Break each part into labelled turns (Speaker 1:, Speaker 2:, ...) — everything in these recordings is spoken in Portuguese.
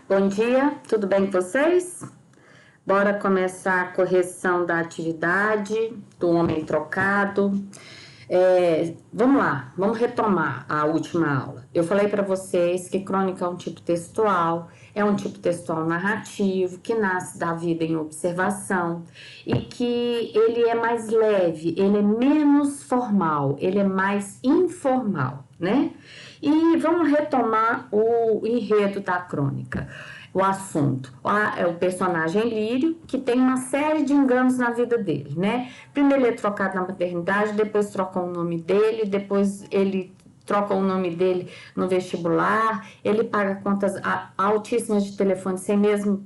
Speaker 1: Bom dia, tudo bem com vocês? Bora começar a correção da atividade do homem trocado. Vamos lá, vamos retomar a última aula. Eu falei para vocês que crônica é um tipo textual narrativo que nasce da vida em observação e que ele é mais leve, ele é menos formal, ele é mais informal, né? E vamos retomar o enredo da crônica. O assunto é o personagem Lírio, que tem uma série de enganos na vida dele, né? Primeiro ele é trocado na maternidade, depois troca o nome dele, depois ele troca o nome dele no vestibular, ele paga contas altíssimas de telefone sem mesmo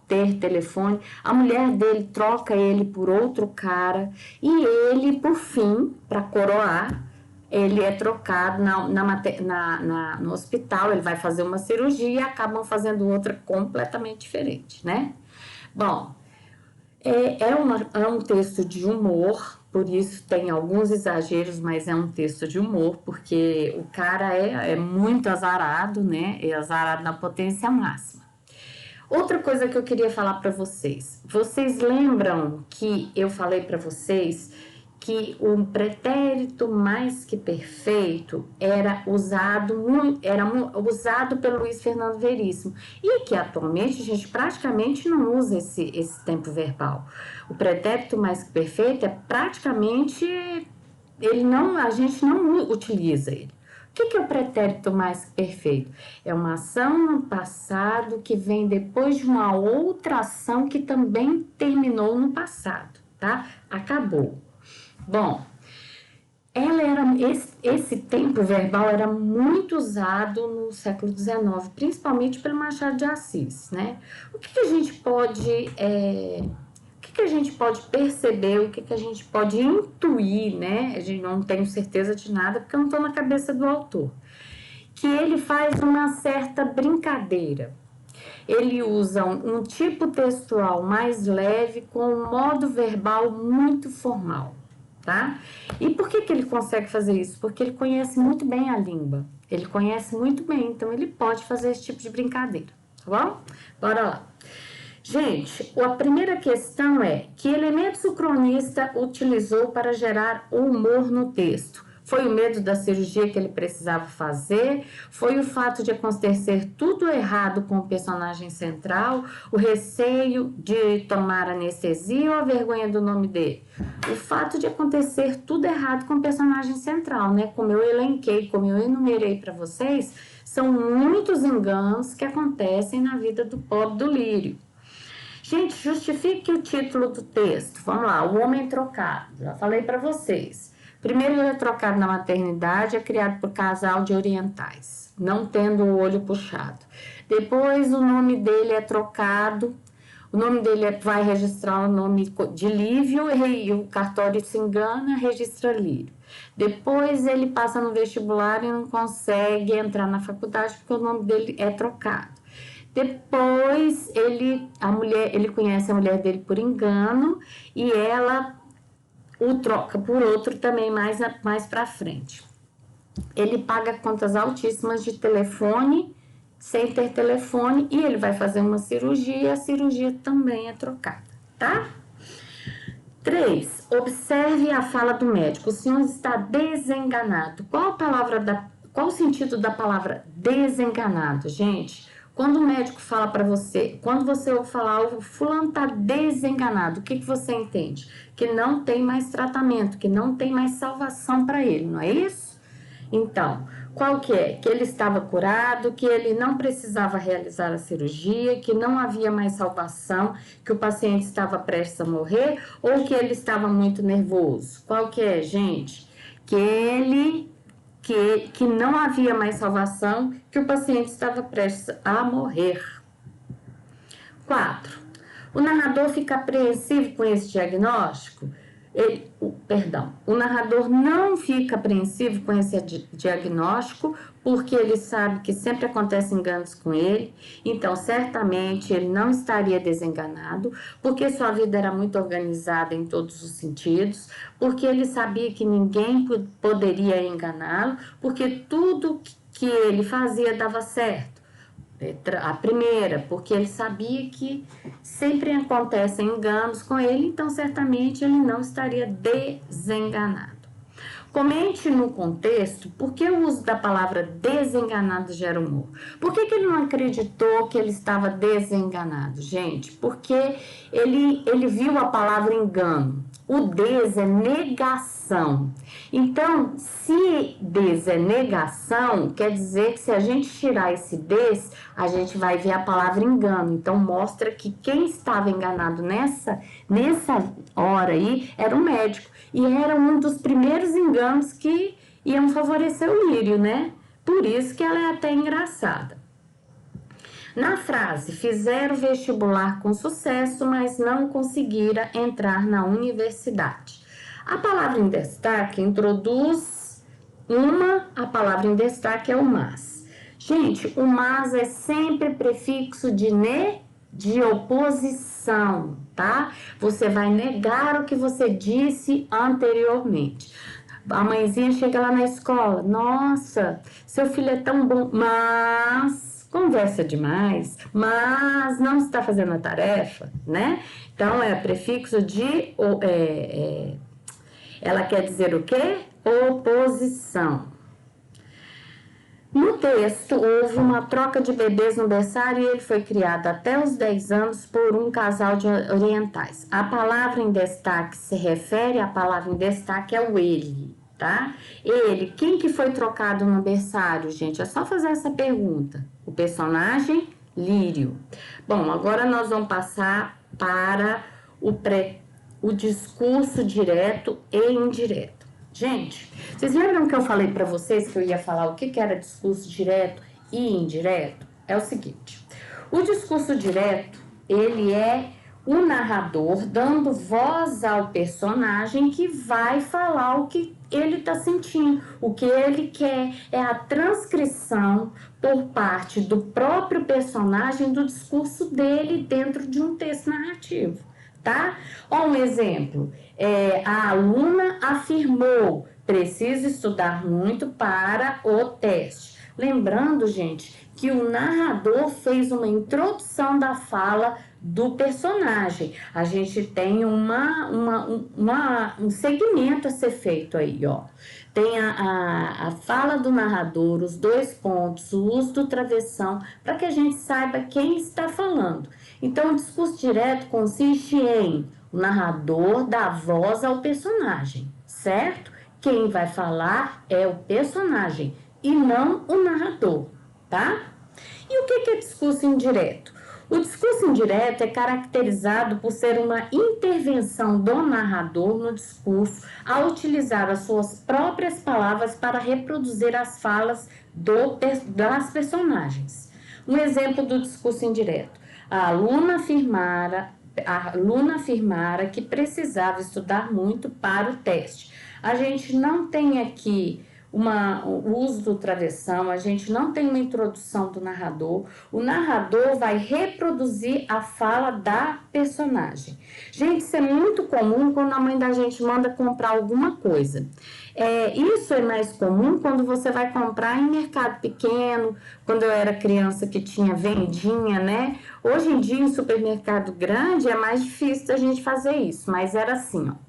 Speaker 1: ter telefone, a mulher dele troca ele por outro cara e ele, por fim, para coroar, ele é trocado no hospital, ele vai fazer uma cirurgia e acabam fazendo outra completamente diferente, né? Bom, é um texto de humor, por isso tem alguns exageros, mas é um texto de humor, porque o cara é muito azarado, né? É azarado na potência máxima. Outra coisa que eu queria falar para vocês. Vocês lembram que eu falei para vocês que o pretérito mais que perfeito era usado pelo Luiz Fernando Veríssimo e que atualmente a gente praticamente não usa esse tempo verbal. O pretérito mais que perfeito é praticamente a gente não utiliza ele. O que é o pretérito mais que perfeito? É uma ação no passado que vem depois de uma outra ação que também terminou no passado, tá? Acabou. Bom, esse tempo verbal era muito usado no século XIX, principalmente pelo Machado de Assis, né? O que a gente pode perceber, o que a gente pode intuir, né? A gente não tenho certeza de nada porque eu não estou na cabeça do autor. Que ele faz uma certa brincadeira. Ele usa um tipo textual mais leve com um modo verbal muito formal, tá? E por que ele consegue fazer isso? Porque ele conhece muito bem a língua. Ele conhece muito bem, então ele pode fazer esse tipo de brincadeira, tá bom? Bora lá. Gente, a primeira questão é: que elementos o cronista utilizou para gerar o humor no texto? Foi o medo da cirurgia que ele precisava fazer? Foi o fato de acontecer tudo errado com o personagem central? O receio de tomar anestesia ou a vergonha do nome dele? O fato de acontecer tudo errado com o personagem central, né? Como eu elenquei, como eu enumerei para vocês, são muitos enganos que acontecem na vida do pobre do Lírio. Gente, justifique o título do texto. Vamos lá, o homem trocado. Já falei para vocês. Primeiro, ele é trocado na maternidade, é criado por casal de orientais, não tendo o olho puxado. Depois, o nome dele é trocado. O nome dele vai registrar o nome de Lívio e o cartório se engana, registra Lírio. Depois, ele passa no vestibular e não consegue entrar na faculdade porque o nome dele é trocado. Depois ele conhece a mulher dele por engano e ela o troca por outro também mais para frente. Ele paga contas altíssimas de telefone sem ter telefone e ele vai fazer uma cirurgia e a cirurgia também é trocada, tá? 3. Observe a fala do médico. O senhor está desenganado. Qual o sentido da palavra desenganado, gente? Quando o médico fala para você, quando você ouve falar, o fulano está desenganado, o que você entende? Que não tem mais tratamento, que não tem mais salvação para ele, não é isso? Então, qual que é? Que ele estava curado, que ele não precisava realizar a cirurgia, que não havia mais salvação, que o paciente estava prestes a morrer ou que ele estava muito nervoso? Qual que é, gente? Que não havia mais salvação, que o paciente estava prestes a morrer. 4. O narrador fica apreensivo com esse diagnóstico? O narrador não fica apreensivo com esse diagnóstico porque ele sabe que sempre acontecem enganos com ele, então certamente ele não estaria desenganado, porque sua vida era muito organizada em todos os sentidos, porque ele sabia que ninguém poderia enganá-lo, porque tudo que ele fazia dava certo. A primeira, porque ele sabia que sempre acontecem enganos com ele, então certamente ele não estaria desenganado. Comente no contexto por que o uso da palavra desenganado gera humor. Por que ele não acreditou que ele estava desenganado, gente? Porque ele viu a palavra engano. O des é negação. Então, se des é negação, quer dizer que se a gente tirar esse des, a gente vai ver a palavra engano. Então, mostra que quem estava enganado nessa hora aí era o médico. E era um dos primeiros enganos que iam favorecer o Lírio, né? Por isso que ela é até engraçada. Na frase, fizeram vestibular com sucesso, mas não conseguiram entrar na universidade. A palavra em destaque introduz a palavra em destaque é o mas. Gente, o mas é sempre prefixo de oposição, tá? Você vai negar o que você disse anteriormente. A mãezinha chega lá na escola, nossa, seu filho é tão bom, mas conversa demais, mas não está fazendo a tarefa, né? Então, é prefixo ela quer dizer o quê? Oposição. No texto, houve uma troca de bebês no berçário e ele foi criado até os 10 anos por um casal de orientais. A palavra em destaque se refere, a palavra em destaque é o ele, tá? Ele, quem que foi trocado no berçário, gente? É só fazer essa pergunta. O personagem, Lírio. Bom, agora nós vamos passar para o discurso direto e indireto. Gente, vocês lembram que eu falei para vocês que eu ia falar o que era discurso direto e indireto? É o seguinte, o discurso direto, ele é o narrador dando voz ao personagem que vai falar o que ele está sentindo, o que ele quer. É a transcrição por parte do próprio personagem do discurso dele dentro de um texto narrativo, tá? Ó, um exemplo, a aluna afirmou, preciso estudar muito para o teste. Lembrando, gente, que o narrador fez uma introdução da fala do personagem. A gente tem um segmento a ser feito aí, ó. Tem a fala do narrador, os 2 pontos, o uso do travessão, para que a gente saiba quem está falando. Então, o discurso direto consiste em o narrador dar voz ao personagem, certo? Quem vai falar é o personagem e não o narrador, tá? E o que é discurso indireto? O discurso indireto é caracterizado por ser uma intervenção do narrador no discurso ao utilizar as suas próprias palavras para reproduzir as falas das personagens. Um exemplo do discurso indireto. A aluna afirmara que precisava estudar muito para o teste. A gente não tem aqui o uso do travessão, a gente não tem uma introdução do narrador. O narrador vai reproduzir a fala da personagem. Gente, isso é muito comum quando a mãe da gente manda comprar alguma coisa. Isso é mais comum quando você vai comprar em mercado pequeno, quando eu era criança que tinha vendinha, né? Hoje em dia, em supermercado grande, é mais difícil da gente fazer isso, mas era assim, ó.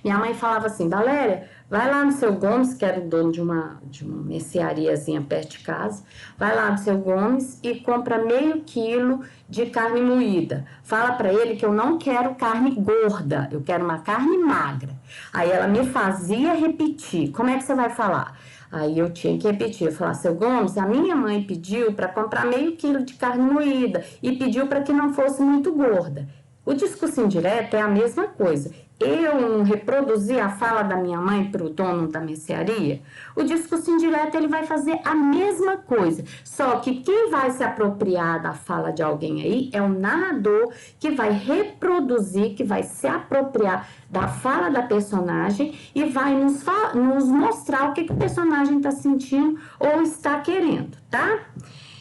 Speaker 1: Minha mãe falava assim, Valéria, vai lá no seu Gomes, que era o dono de uma merceariazinha perto de casa, vai lá no seu Gomes e compra meio quilo de carne moída. Fala para ele que eu não quero carne gorda, eu quero uma carne magra. Aí ela me fazia repetir. Como é que você vai falar? Aí eu tinha que repetir, eu falava, seu Gomes, a minha mãe pediu para comprar meio quilo de carne moída e pediu para que não fosse muito gorda. O discurso indireto é a mesma coisa. Eu reproduzi a fala da minha mãe para o dono da mercearia. O discurso indireto ele vai fazer a mesma coisa, só que quem vai se apropriar da fala de alguém aí é o narrador que vai reproduzir, que vai se apropriar da fala da personagem e vai nos mostrar o que o personagem está sentindo ou está querendo, tá?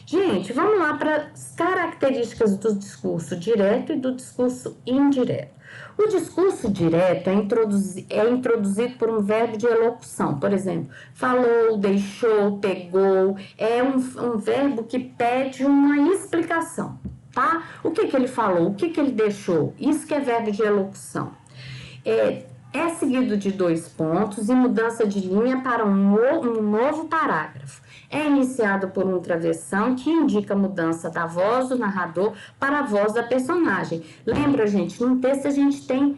Speaker 1: Gente, vamos lá para as características Características do discurso direto e do discurso indireto. O discurso direto é introduzido por um verbo de elocução. Por exemplo, falou, deixou, pegou. É um verbo que pede uma explicação, tá? O que ele falou, o que ele deixou. Isso que é verbo de elocução. É seguido de 2 pontos e mudança de linha para um novo parágrafo. É iniciado por um travessão que indica a mudança da voz do narrador para a voz da personagem. Lembra, gente, no texto a gente tem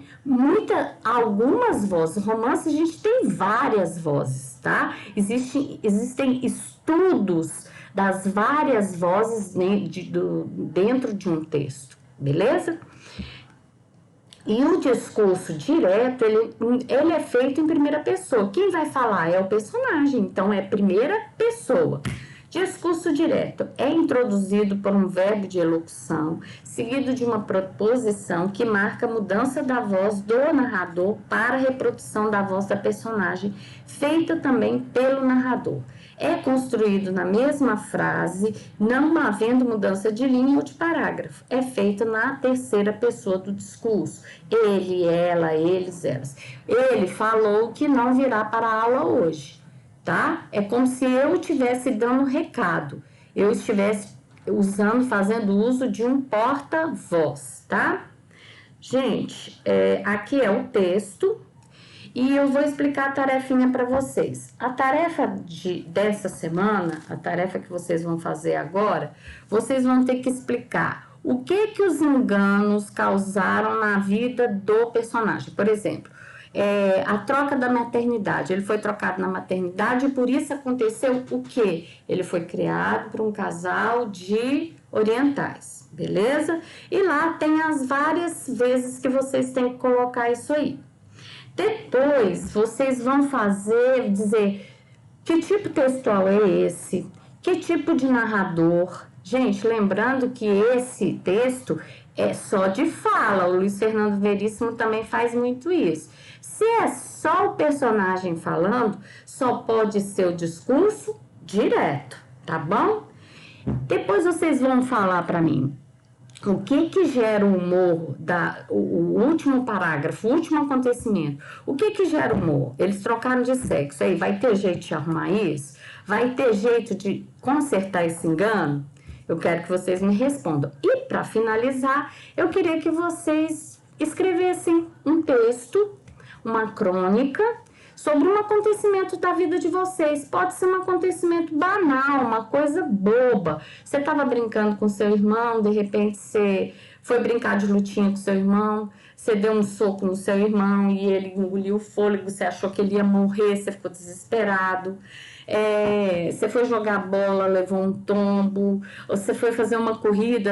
Speaker 1: algumas vozes. No romance a gente tem várias vozes, tá? Existem estudos das várias vozes dentro de um texto, beleza? E o discurso direto, ele é feito em primeira pessoa. Quem vai falar é o personagem, então é primeira pessoa. Discurso direto é introduzido por um verbo de elocução, seguido de uma proposição que marca a mudança da voz do narrador para a reprodução da voz da personagem, feita também pelo narrador. É construído na mesma frase, não havendo mudança de linha ou de parágrafo. É feito na terceira pessoa do discurso. Ele, ela, eles, elas. Ele falou que não virá para a aula hoje, tá? É como se eu estivesse dando recado. Eu estivesse fazendo uso de um porta-voz, tá? Gente, aqui é o texto. E eu vou explicar a tarefinha para vocês. A tarefa dessa semana, a tarefa que vocês vão fazer agora, vocês vão ter que explicar o que os enganos causaram na vida do personagem. Por exemplo, a troca da maternidade. Ele foi trocado na maternidade e por isso aconteceu o quê? Ele foi criado por um casal de orientais, beleza? E lá tem as várias vezes que vocês têm que colocar isso aí. Depois, vocês vão dizer que tipo textual é esse, que tipo de narrador. Gente, lembrando que esse texto é só de fala, o Luiz Fernando Veríssimo também faz muito isso. Se é só o personagem falando, só pode ser o discurso direto, tá bom? Depois vocês vão falar para mim. O que gera o humor, o último parágrafo, o último acontecimento? O que gera o humor? Eles trocaram de sexo. Aí, vai ter jeito de arrumar isso? Vai ter jeito de consertar esse engano? Eu quero que vocês me respondam. E, para finalizar, eu queria que vocês escrevessem um texto, uma crônica, sobre um acontecimento da vida de vocês. Pode ser um acontecimento banal, uma coisa boba. Você estava brincando com seu irmão, de repente você foi brincar de lutinha com seu irmão, você deu um soco no seu irmão e ele engoliu o fôlego, você achou que ele ia morrer, você ficou desesperado. Você foi jogar bola, levou um tombo, ou você foi fazer uma corrida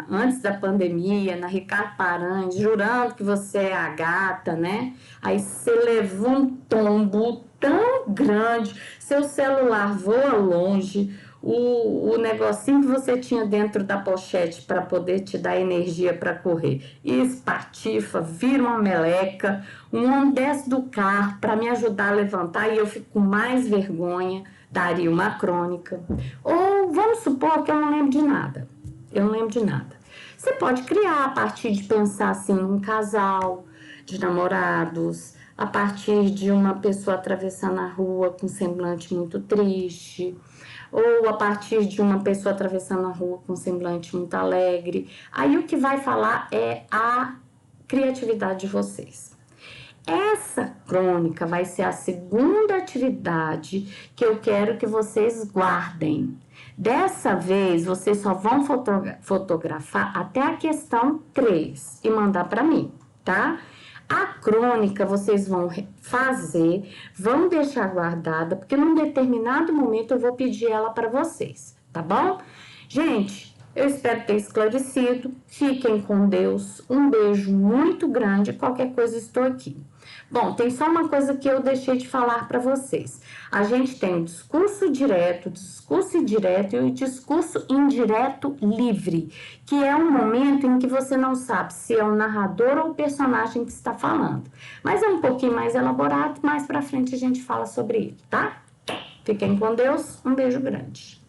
Speaker 1: antes da pandemia, na Ricardo Paranhos, jurando que você é a gata, né? Aí você levou um tombo tão grande, seu celular voa longe, o negocinho que você tinha dentro da pochete para poder te dar energia para correr e espatifa, vira uma meleca, um homem desce do carro para me ajudar a levantar e eu fico com mais vergonha, daria uma crônica. Ou vamos supor que eu não lembro de nada, Você pode criar a partir de pensar assim num casal de namorados, a partir de uma pessoa atravessando a rua com um semblante muito triste, ou a partir de uma pessoa atravessando a rua com um semblante muito alegre. Aí o que vai falar é a criatividade de vocês. Essa crônica vai ser a segunda atividade que eu quero que vocês guardem. Dessa vez, vocês só vão fotografar até a questão 3 e mandar para mim, tá? A crônica vocês vão fazer, vão deixar guardada, porque num determinado momento eu vou pedir ela para vocês, tá bom? Gente, eu espero ter esclarecido. Fiquem com Deus. Um beijo muito grande. Qualquer coisa estou aqui. Bom, tem só uma coisa que eu deixei de falar para vocês. A gente tem o discurso direto, discurso indireto e o discurso indireto livre, que é um momento em que você não sabe se é o narrador ou o personagem que está falando. Mas é um pouquinho mais elaborado, mais para frente a gente fala sobre ele, tá? Fiquem com Deus, um beijo grande.